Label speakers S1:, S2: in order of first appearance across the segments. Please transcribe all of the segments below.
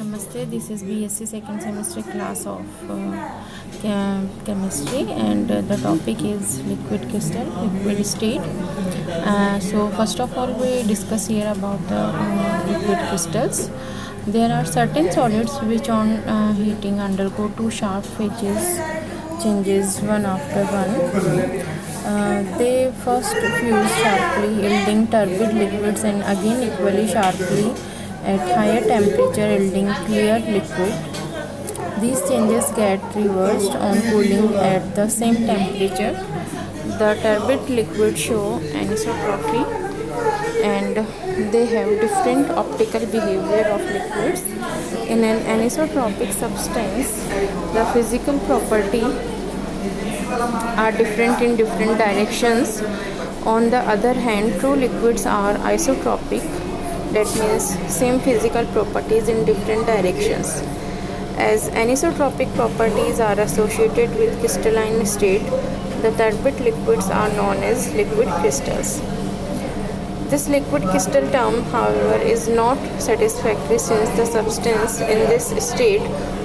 S1: Namaste, this is BSc second semester class of chemistry, and the topic is liquid crystal, liquid state. So first of all, we discuss here about the liquid crystals. There are certain solids which on heating undergo two sharp phases changes one after one. They first fuse sharply, yielding turbid liquids, and again equally sharply at higher temperature, yielding clear liquid. These changes get reversed on cooling at the same temperature. The turbid liquids show anisotropy, and they have different optical behavior of liquids. In an anisotropic substance, the physical property are different in different directions. On the other hand, true liquids are isotropic, that means same physical properties in different directions. As anisotropic properties are associated with crystalline state, the turbid liquids are known as liquid crystals. This liquid crystal term, however, is not satisfactory since the substance in this state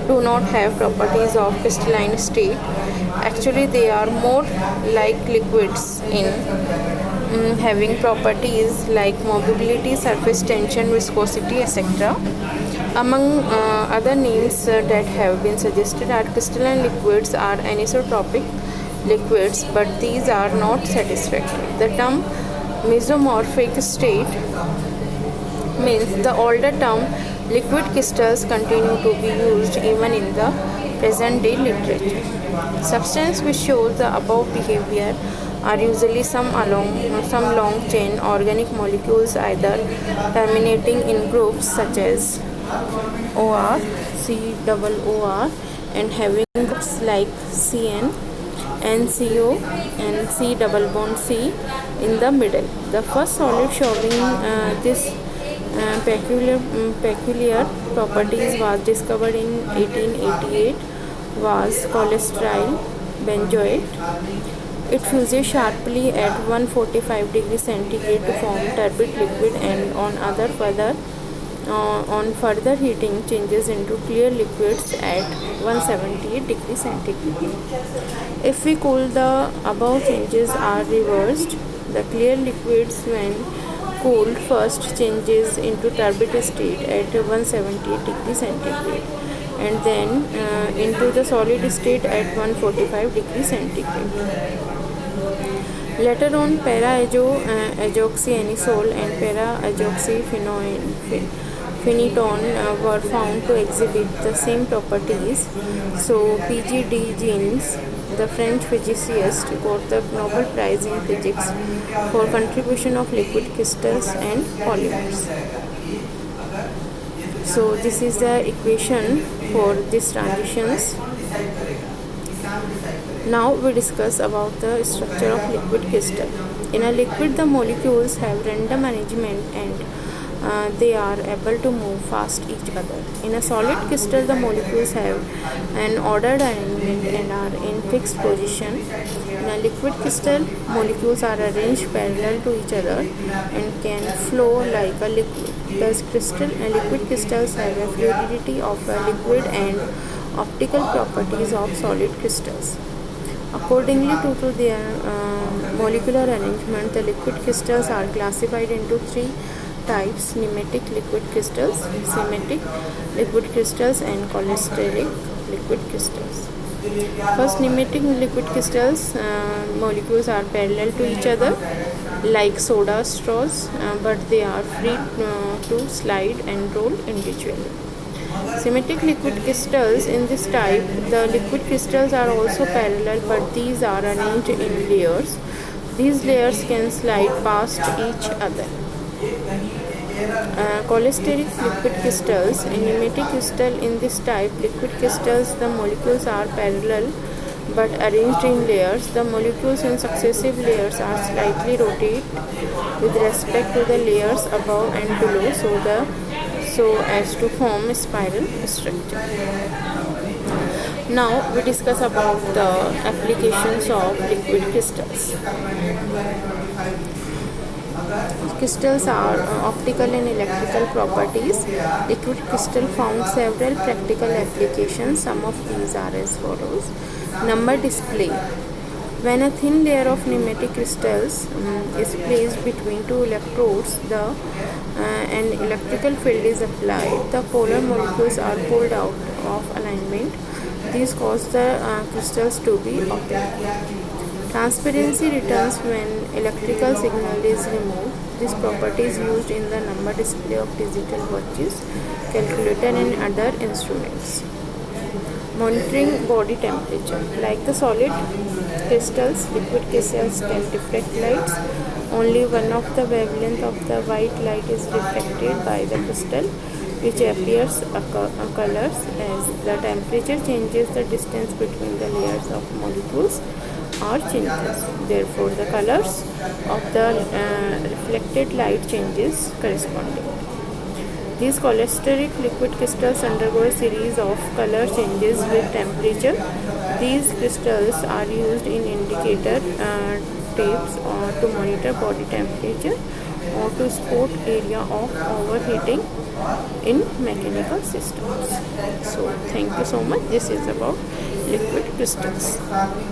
S1: do not have properties of crystalline state. Actually, they are more like liquids in having properties like mobility, surface tension, viscosity, etc. Among other names that have been suggested are crystalline liquids are anisotropic liquids, but these are not satisfactory. The term mesomorphic state means the older term liquid crystals continue to be used even in the present day literature. Substances which show the above behavior are usually some long chain organic molecules, either terminating in groups such as OR, COOR, and having groups like CN, NCO, and C double bond C in the middle. The first solid showing this peculiar properties was discovered in 1888 was cholesterol benzoate. It fuses sharply at 145 degrees centigrade to form turbid liquid, and on further heating changes into clear liquids at 178 degrees centigrade. If we cool, the above changes are reversed. The clear liquids, when cooled, first changes into turbid state at 178 degrees centigrade, and then into the solid state at 145 degrees centigrade. Later on, para-azoxyanisole and para-azoxyphenetone were found to exhibit the same properties. So, P.G. Dejeans, the French physicist, got the Nobel Prize in Physics for contribution of liquid crystals and polymers. So, this is the equation for these transitions. Now we discuss about the structure of liquid crystal. In a liquid, the molecules have random arrangement and they are able to move fast each other. In a solid crystal, the molecules have an ordered arrangement and are in fixed position. In a liquid crystal, molecules are arranged parallel to each other and can flow like a liquid. Thus, liquid crystals have a fluidity of a liquid and optical properties of solid crystals. Accordingly to their molecular arrangement, the liquid crystals are classified into three types: nematic liquid crystals, symmetric liquid crystals, and cholesteric liquid crystals. First, nematic liquid crystals, molecules are parallel to each other like soda straws, but they are free to slide and roll individually. Symmetric liquid crystals, in this type, the liquid crystals are also parallel, but these are arranged in layers. These layers can slide past each other. Cholesteric liquid crystals, in nematic crystal, in this type, liquid crystals, the molecules are parallel but arranged in layers. The molecules in successive layers are slightly rotate with respect to the layers above and below, so as to form a spiral structure. Now we discuss about the applications of liquid crystals. Crystals are optical and electrical properties. Liquid crystal found several practical applications. Some of these are as follows. Number display. When a thin layer of nematic crystals is placed between two electrodes, an electrical field is applied. The polar molecules are pulled out of alignment. These cause the crystals to be opaque. Transparency returns when electrical signal is removed. This property is used in the number display of digital watches, calculator and other instruments. Monitoring body temperature. Like the solid crystals, liquid crystals can reflect lights. Only one of the wavelength of the white light is reflected by the crystal, which appears colors. As the temperature changes, the distance between the layers of molecules or changes. Therefore, the colors of the reflected light changes correspondingly. These cholesteric liquid crystals undergo a series of color changes with temperature. These crystals are used in indicator tapes or to monitor body temperature or to spot area of overheating in mechanical systems. So, thank you so much. This is about liquid crystals.